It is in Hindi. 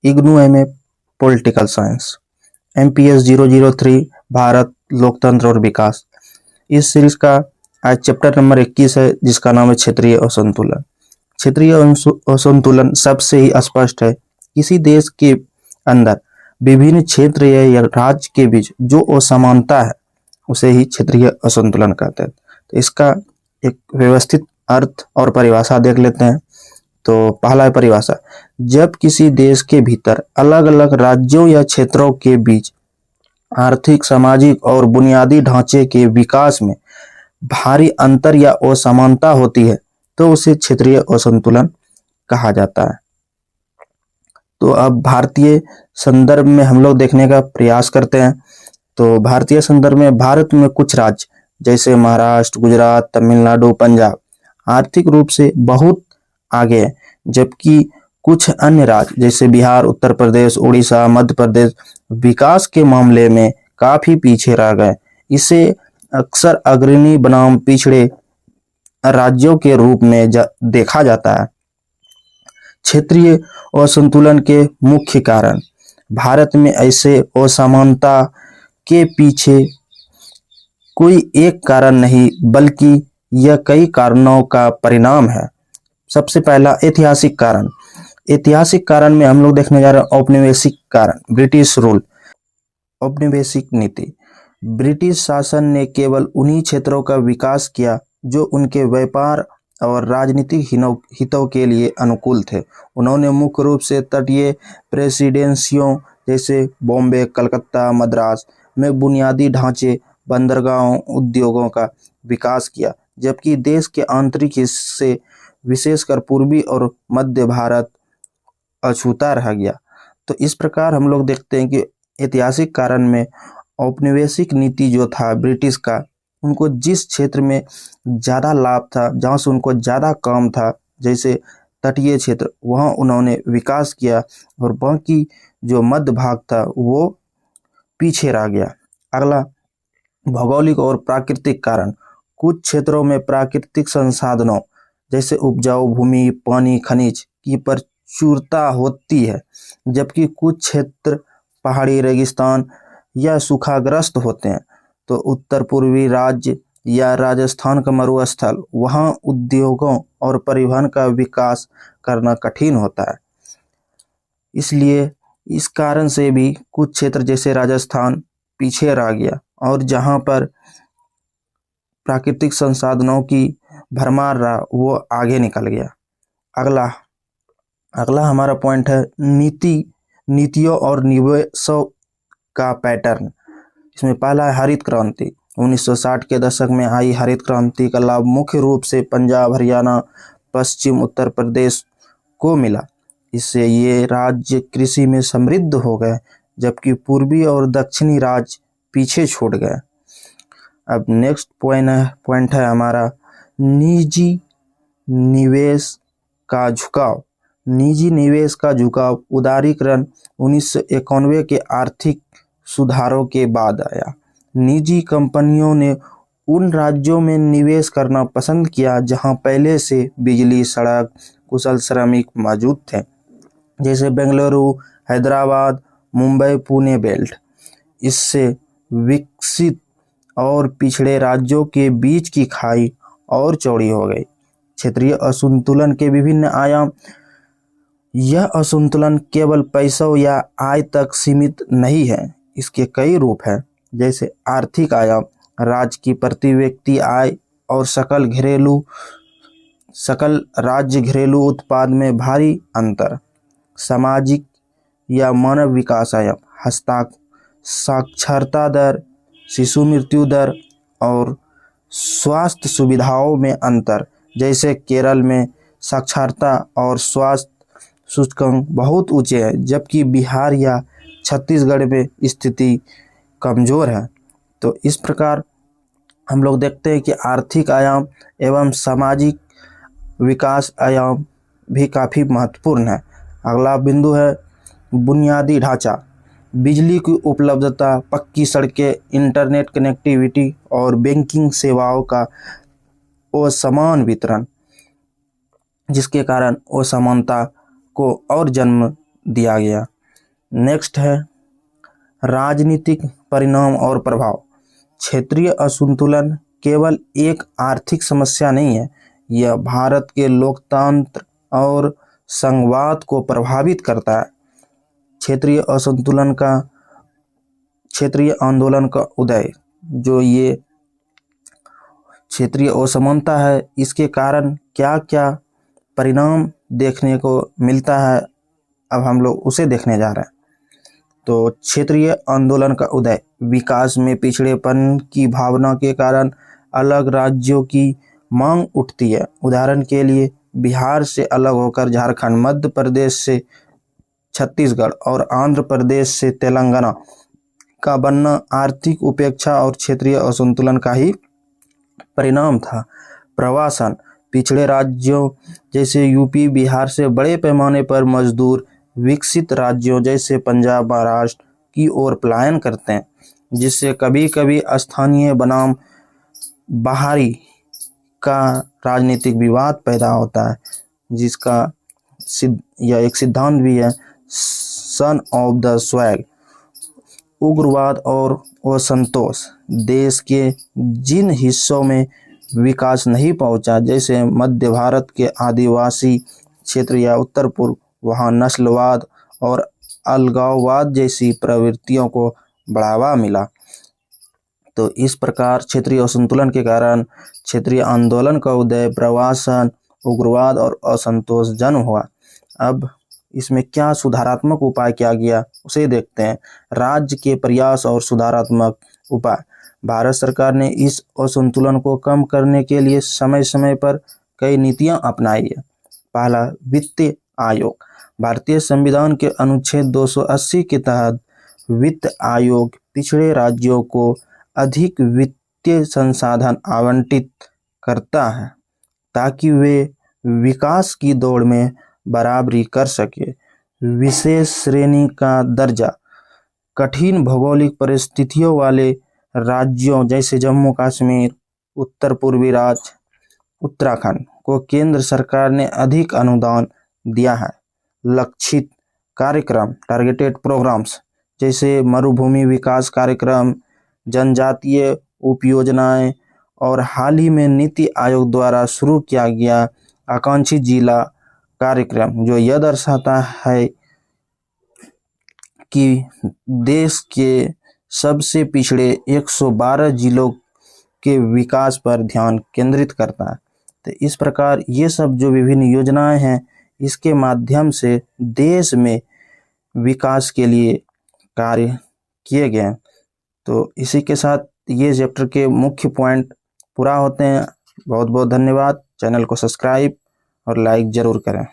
IGNOU MA political science, MPS 003 Bharat लोकतंत्र और विकास। इस सीरीज का आज चैप्टर नंबर 21 है, जिसका नाम है क्षेत्रीय असंतुलन। क्षेत्रीय असंतुलन सबसे ही स्पष्ट है। किसी देश के अंदर विभिन्न क्षेत्र या राज्य के बीच जो असमानता है उसे ही क्षेत्रीय असंतुलन कहते हैं। तो इसका एक व्यवस्थित अर्थ और परिभाषा देख लेते हैं। तो पहला परिभाषा, जब किसी देश के भीतर अलग अलग राज्यों या क्षेत्रों के बीच आर्थिक, सामाजिक और बुनियादी ढांचे के विकास में भारी अंतर या असमानता होती है तो उसे क्षेत्रीय असंतुलन कहा जाता है। तो अब भारतीय संदर्भ में हम लोग देखने का प्रयास करते हैं। तो भारतीय संदर्भ में भारत में कुछ राज्य जैसे महाराष्ट्र, गुजरात, तमिलनाडु, पंजाब आर्थिक रूप से बहुत आगे है, जबकि कुछ अन्य राज्य जैसे बिहार, उत्तर प्रदेश, उड़ीसा, मध्य प्रदेश विकास के मामले में काफी पीछे रह गए। इसे अक्सर अग्रणी बनाम पिछड़े राज्यों के रूप में देखा जाता है। क्षेत्रीय असंतुलन के मुख्य कारण, भारत में ऐसे असमानता के पीछे कोई एक कारण नहीं बल्कि यह कई कारणों का परिणाम है। सबसे पहला ऐतिहासिक कारण। ऐतिहासिक कारण में हम लोग देखने जा रहे हैं औपनिवेशिक कारण, ब्रिटिश रूल। औपनिवेशिक नीति, ब्रिटिश शासन ने केवल उन्हीं क्षेत्रों का विकास किया जो उनके व्यापार और राजनीतिक हितों के लिए अनुकूल थे। उन्होंने मुख्य रूप से तटीय प्रेसिडेंसियों जैसे बॉम्बे, कलकत्ता, मद्रास में बुनियादी ढांचे, बंदरगाहों, उद्योगों का विकास किया, जबकि देश के आंतरिक हिस्से विशेषकर पूर्वी और मध्य भारत अछूता रह गया। तो इस प्रकार हम लोग देखते हैं कि ऐतिहासिक कारण में औपनिवेशिक नीति जो था ब्रिटिश का, उनको जिस क्षेत्र में ज़्यादा लाभ था, जहाँ से उनको ज़्यादा काम था, जैसे तटीय क्षेत्र, वहाँ उन्होंने विकास किया और बाकी जो मध्य भाग था वो पीछे रह गया। अगला, भौगोलिक और प्राकृतिक कारण। कुछ क्षेत्रों में प्राकृतिक संसाधनों जैसे उपजाऊ भूमि, पानी, खनिज की प्रचुरता होती है, जबकि कुछ क्षेत्र पहाड़ी, रेगिस्तान या सूखाग्रस्त होते हैं। तो उत्तर पूर्वी राज्य या राजस्थान का मरुस्थल, वहाँ उद्योगों और परिवहन का विकास करना कठिन होता है। इसलिए इस कारण से भी कुछ क्षेत्र जैसे राजस्थान पीछे रह गया और जहाँ पर प्राकृतिक संसाधनों की भरमार रहा वो आगे निकल गया। अगला हमारा पॉइंट है नीतियों और निवेशों का पैटर्न। इसमें पहला है हरित क्रांति। 1960 के दशक में आई हरित क्रांति का लाभ मुख्य रूप से पंजाब, हरियाणा, पश्चिम उत्तर प्रदेश को मिला। इससे ये राज्य कृषि में समृद्ध हो गए, जबकि पूर्वी और दक्षिणी राज्य पीछे छूट गए। अब नेक्स्ट पॉइंट है हमारा निजी निवेश का झुकाव। निजी निवेश का झुकाव उदारीकरण 1991 के आर्थिक सुधारों के बाद आया। निजी कंपनियों ने उन राज्यों में निवेश करना पसंद किया जहां पहले से बिजली, सड़क, कुशल श्रमिक मौजूद थे, जैसे बेंगलुरु, हैदराबाद, मुंबई, पुणे बेल्ट। इससे विकसित और पिछड़े राज्यों के बीच की खाई और चौड़ी हो गई। क्षेत्रीय असंतुलन के विभिन्न आयाम। यह असंतुलन केवल पैसों या आय तक सीमित नहीं है, इसके कई रूप हैं, जैसे आर्थिक आयाम, राज्य की प्रति व्यक्ति आय और सकल राज्य घरेलू उत्पाद में भारी अंतर। सामाजिक या मानव विकास आयाम, साक्षरता दर, शिशु मृत्यु दर और स्वास्थ्य सुविधाओं में अंतर, जैसे केरल में साक्षरता और स्वास्थ्य सूचकांक बहुत ऊंचे हैं, जबकि बिहार या छत्तीसगढ़ में स्थिति कमजोर है। तो इस प्रकार हम लोग देखते हैं कि आर्थिक आयाम एवं सामाजिक विकास आयाम भी काफ़ी महत्वपूर्ण है। अगला बिंदु है बुनियादी ढांचा। बिजली की उपलब्धता, पक्की सड़कें, इंटरनेट कनेक्टिविटी और बैंकिंग सेवाओं का असमान वितरण, जिसके कारण असमानता को और जन्म दिया गया। नेक्स्ट है राजनीतिक परिणाम और प्रभाव। क्षेत्रीय असंतुलन केवल एक आर्थिक समस्या नहीं है, यह भारत के लोकतंत्र और संघवाद को प्रभावित करता है। क्षेत्रीय आंदोलन का उदय, जो ये क्षेत्रीय असमानता है, इसके कारण क्या क्या परिणाम देखने को मिलता है, अब हम लोग उसे देखने जा रहे हैं। तो क्षेत्रीय आंदोलन का उदय, विकास में पिछड़ेपन की भावना के कारण अलग राज्यों की मांग उठती है। उदाहरण के लिए बिहार से अलग होकर झारखंड, मध्य प्रदेश से छत्तीसगढ़ और आंध्र प्रदेश से तेलंगाना का बनना आर्थिक उपेक्षा और क्षेत्रीय असंतुलन का ही परिणाम था। प्रवासन, पिछड़े राज्यों जैसे यूपी बिहार से बड़े पैमाने पर मजदूर विकसित राज्यों जैसे पंजाब महाराष्ट्र की ओर पलायन करते हैं, जिससे कभी कभी स्थानीय बनाम बाहरी का राजनीतिक विवाद पैदा होता है, जिसका यह एक सिद्धांत भी है, सन ऑफ द स्वैग। उग्रवाद और असंतोष, देश के जिन हिस्सों में विकास नहीं पहुंचा, जैसे मध्य भारत के आदिवासी क्षेत्र या उत्तर पूर्व, वहां नस्लवाद और अलगाववाद जैसी प्रवृत्तियों को बढ़ावा मिला। तो इस प्रकार क्षेत्रीय असंतुलन के कारण क्षेत्रीय आंदोलन का उदय, प्रवासन, उग्रवाद और असंतोष जन्म हुआ। अब इसमें क्या सुधारात्मक उपाय किया गया उसे देखते हैं। राज्य के प्रयास और सुधारात्मक उपाय। भारत सरकार ने इस असंतुलन को कम करने के लिए समय समय पर कई नीतियां अपनाई है। पहला, वित्त आयोग। भारतीय संविधान के अनुच्छेद 280 के तहत वित्त आयोग पिछड़े राज्यों को अधिक वित्तीय संसाधन आवंटित करता है, ताकि वे विकास की दौड़ में बराबरी कर सके। विशेष श्रेणी का दर्जा, कठिन भौगोलिक परिस्थितियों वाले राज्यों जैसे जम्मू कश्मीर, उत्तर पूर्वी राज्य, उत्तराखंड को केंद्र सरकार ने अधिक अनुदान दिया है। लक्षित कार्यक्रम, टारगेटेड प्रोग्राम्स, जैसे मरुभूमि विकास कार्यक्रम, जनजातीय उपयोजनाएं और हाल ही में नीति आयोग द्वारा शुरू किया गया आकांक्षी जिला कार्यक्रम, जो यह दर्शाता है कि देश के सबसे पिछड़े 112 जिलों के विकास पर ध्यान केंद्रित करता है। तो इस प्रकार ये सब जो विभिन्न योजनाएं हैं, इसके माध्यम से देश में विकास के लिए कार्य किए गए हैं। तो इसी के साथ ये चैप्टर के मुख्य पॉइंट पूरा होते हैं। बहुत बहुत धन्यवाद। चैनल को सब्सक्राइब और लाइक ज़रूर करें।